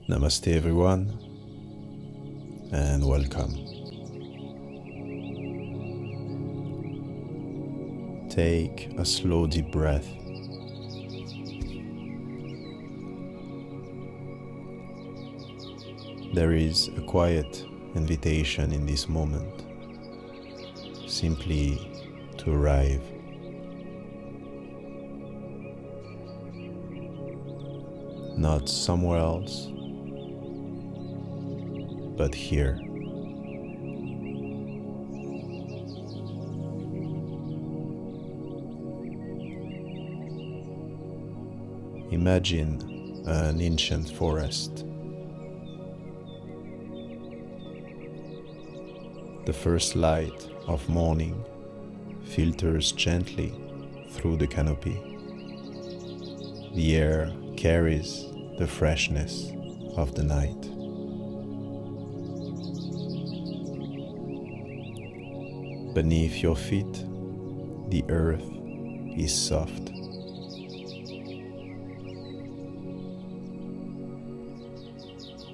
Namaste everyone, and welcome. Take a slow deep breath. There is a quiet invitation in this moment, simply to arrive. Not somewhere else, but here. Imagine an ancient forest. The first light of morning filters gently through the canopy. The air carries the freshness of the night. Beneath your feet, the earth is soft.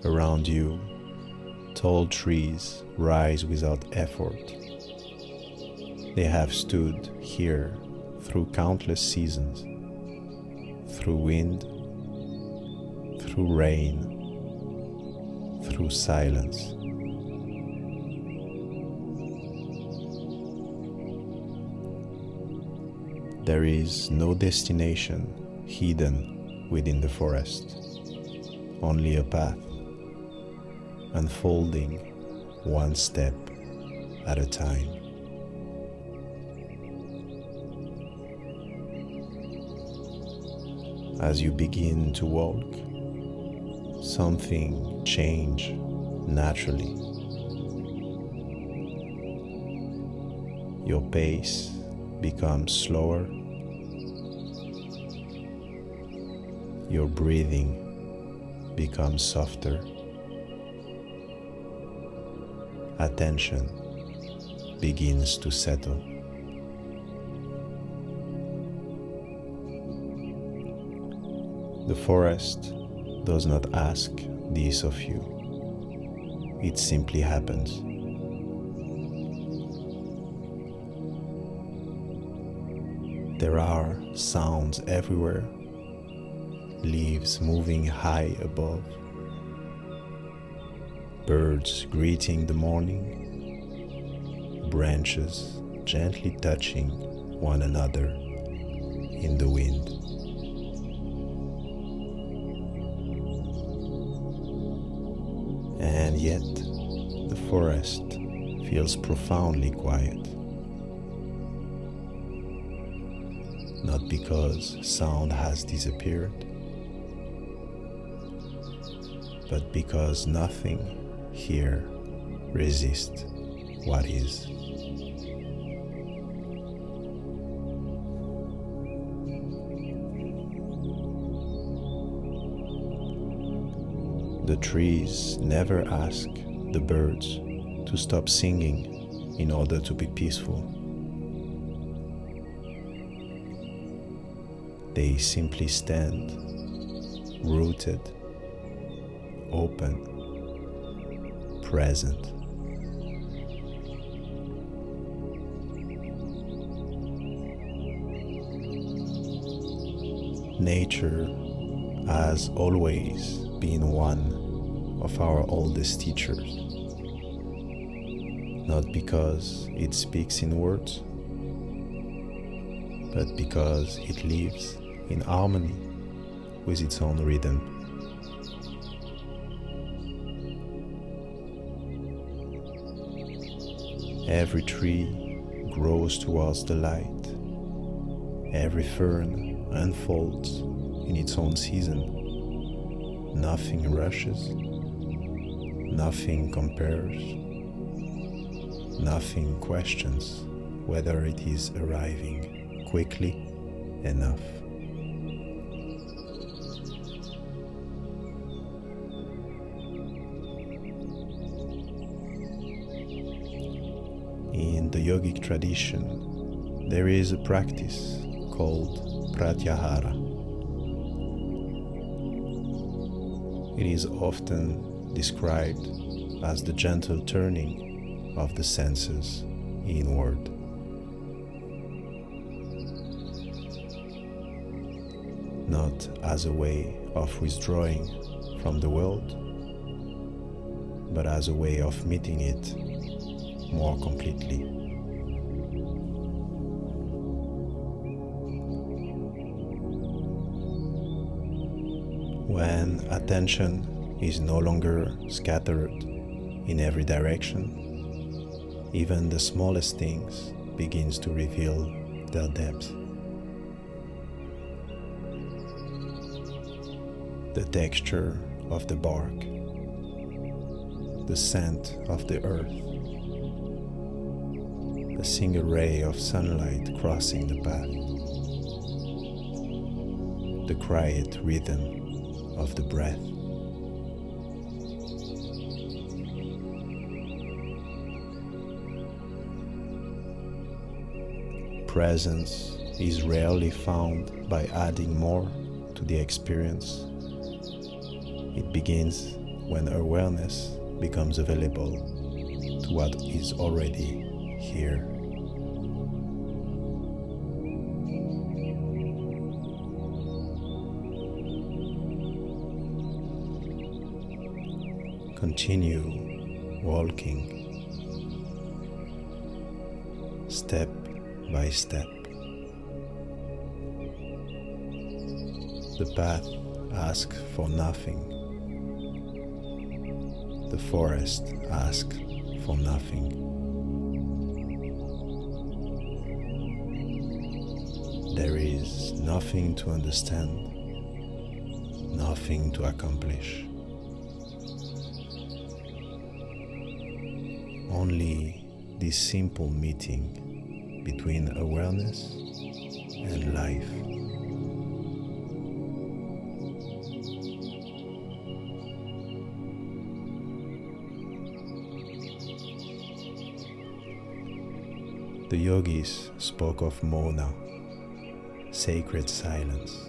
Around you, tall trees rise without effort. They have stood here through countless seasons, through wind, through rain, through silence. There is no destination hidden within the forest, only a path, unfolding one step at a time. As you begin to walk, something changes naturally. Your pace becomes slower. Your breathing becomes softer. Attention begins to settle. The forest does not ask this of you. It simply happens. There are sounds everywhere, leaves moving high above, birds greeting the morning, branches gently touching one another in the wind. And yet, the forest feels profoundly quiet. Not because sound has disappeared, but because nothing here resists what is. The trees never ask the birds to stop singing in order to be peaceful. They simply stand, rooted, open, present. Nature has always been one of our oldest teachers, not because it speaks in words, but because it lives in harmony with its own rhythm. Every tree grows towards the light. Every fern unfolds in its own season. Nothing rushes. Nothing compares. Nothing questions whether it is arriving quickly enough. In the yogic tradition, there is a practice called Pratyāhāra. It is often described as the gentle turning of the senses inward. Not as a way of withdrawing from the world, but as a way of meeting it more completely. When attention is no longer scattered in every direction, even the smallest things begins to reveal their depth. The texture of the bark, the scent of the earth, a single ray of sunlight crossing the path, the quiet rhythm of the breath. Presence is rarely found by adding more to the experience. It begins when awareness becomes available to what is already here. Continue walking, step by step. The path asks for nothing. The forest asks for nothing. There is nothing to understand, nothing to accomplish. Only this simple meeting between awareness and life. The yogis spoke of Mauna, sacred silence,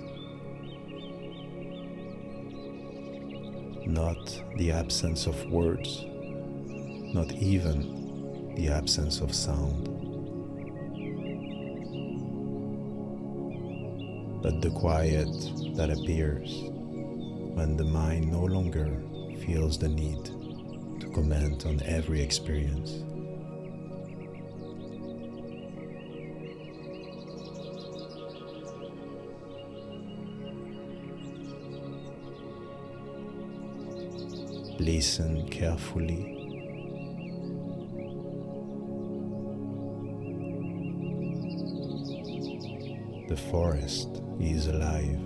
not the absence of words, not even the absence of sound, but the quiet that appears when the mind no longer feels the need to comment on every experience. Listen carefully. The forest is alive.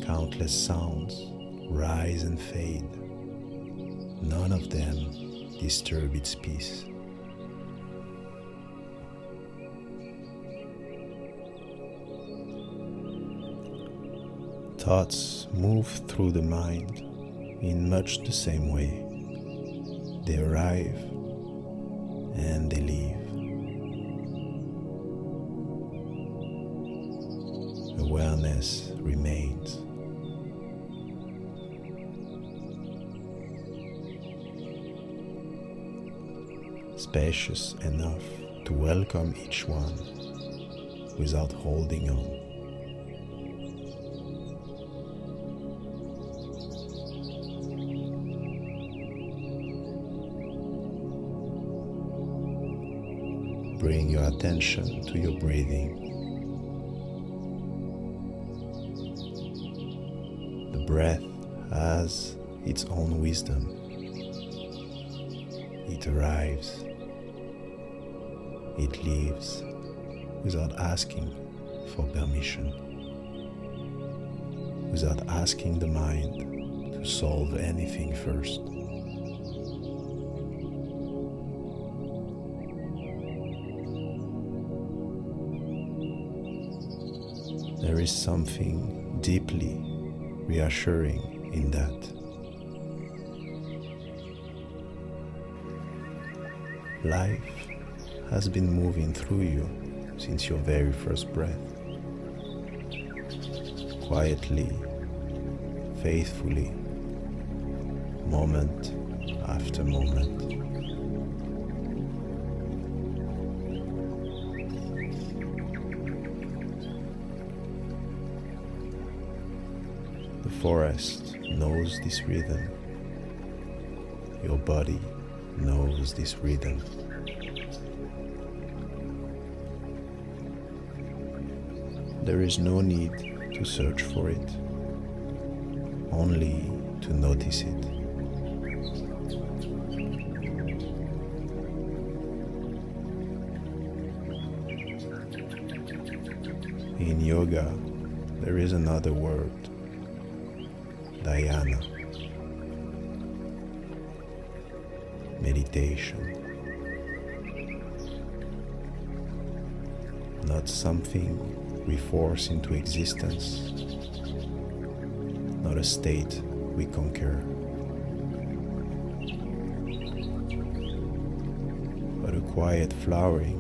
Countless sounds rise and fade. None of them disturb its peace. Thoughts move through the mind in much the same way. They arrive and they leave. Awareness remains. Spacious enough to welcome each one without holding on. Bring your attention to your breathing. The breath has its own wisdom. It arrives, it leaves without asking for permission, without asking the mind to solve anything first. There is something deeply reassuring in that. Life has been moving through you since your very first breath, quietly faithfully, moment after moment. The forest knows this rhythm. Your body knows this rhythm. There is no need to search for it, only to notice it. In yoga, there is another word, Dhyāna, meditation. Not something we force into existence, not a state we conquer, but a quiet flowering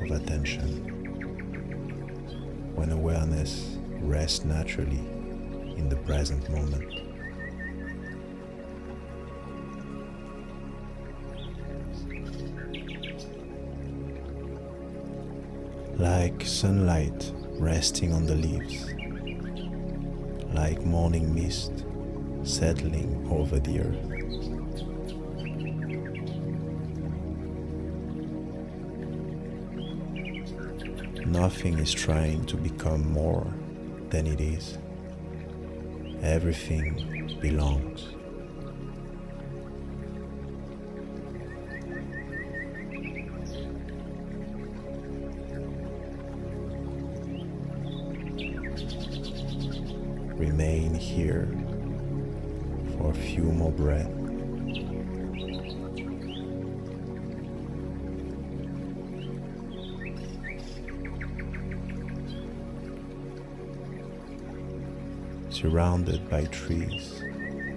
of attention when awareness rests naturally in the present moment. Like sunlight resting on the leaves, like morning mist settling over the earth. Nothing is trying to become more than it is. Everything belongs. Remain here for a few more breaths. Surrounded by trees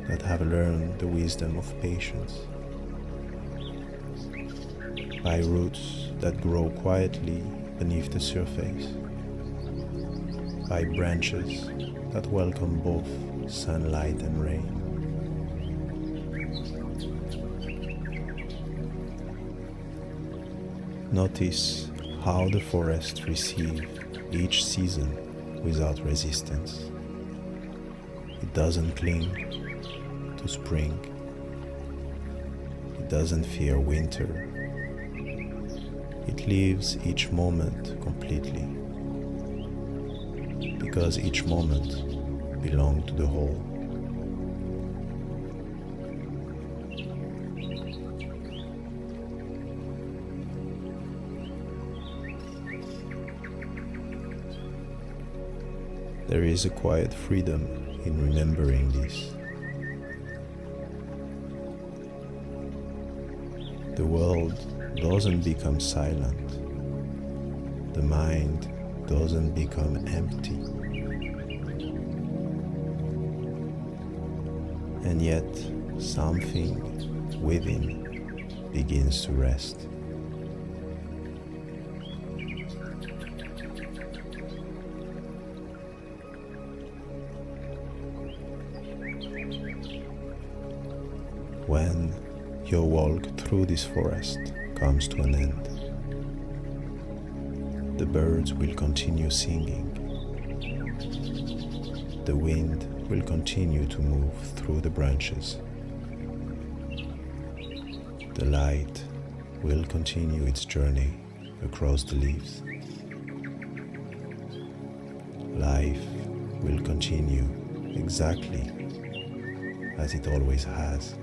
that have learned the wisdom of patience, by roots that grow quietly beneath the surface, by branches that welcome both sunlight and rain. Notice how the forest receives each season without resistance. It doesn't cling to spring. It doesn't fear winter. It lives each moment completely, because each moment belongs to the whole. There is a quiet freedom in remembering this. The world doesn't become silent. The mind doesn't become empty. And yet something within begins to rest. When your walk through this forest comes to an end, the birds will continue singing. The wind will continue to move through the branches. The light will continue its journey across the leaves. Life will continue exactly as it always has.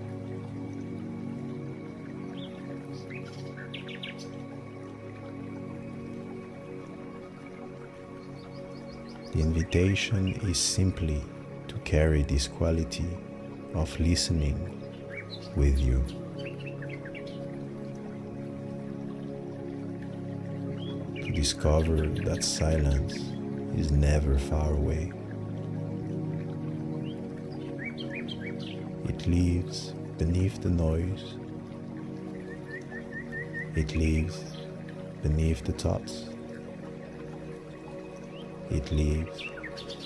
The invitation is simply to carry this quality of listening with you. To discover that silence is never far away. It lives beneath the noise. It lives beneath the thoughts. It lives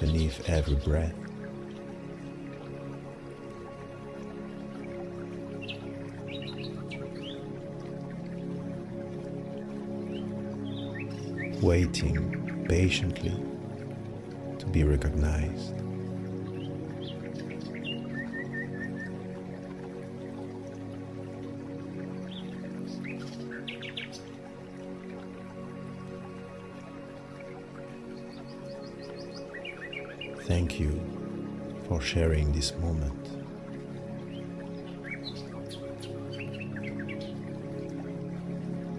beneath every breath. waiting patiently to be recognized. Thank you for sharing this moment.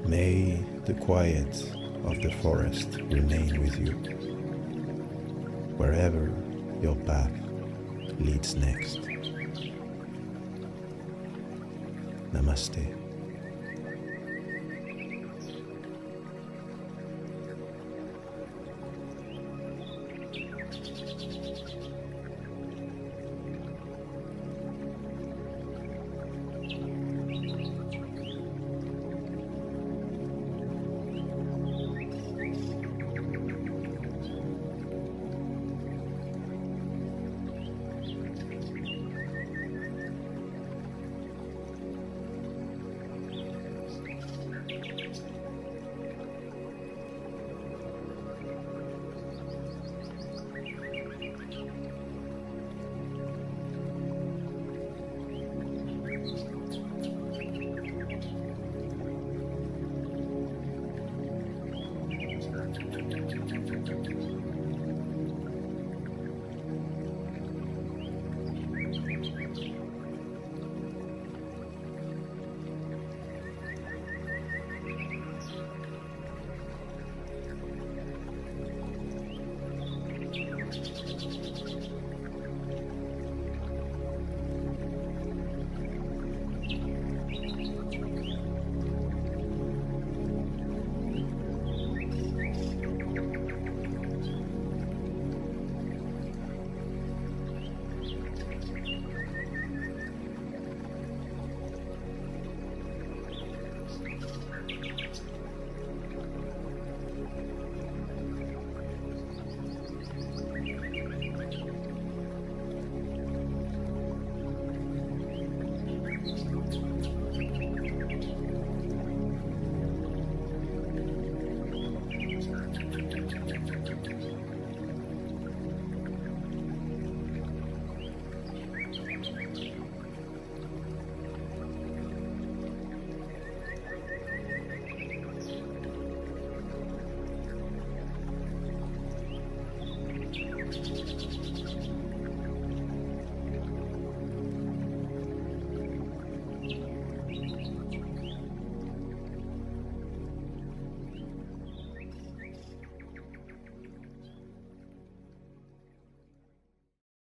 May the quiet of the forest remain with you, wherever your path leads next. Namaste.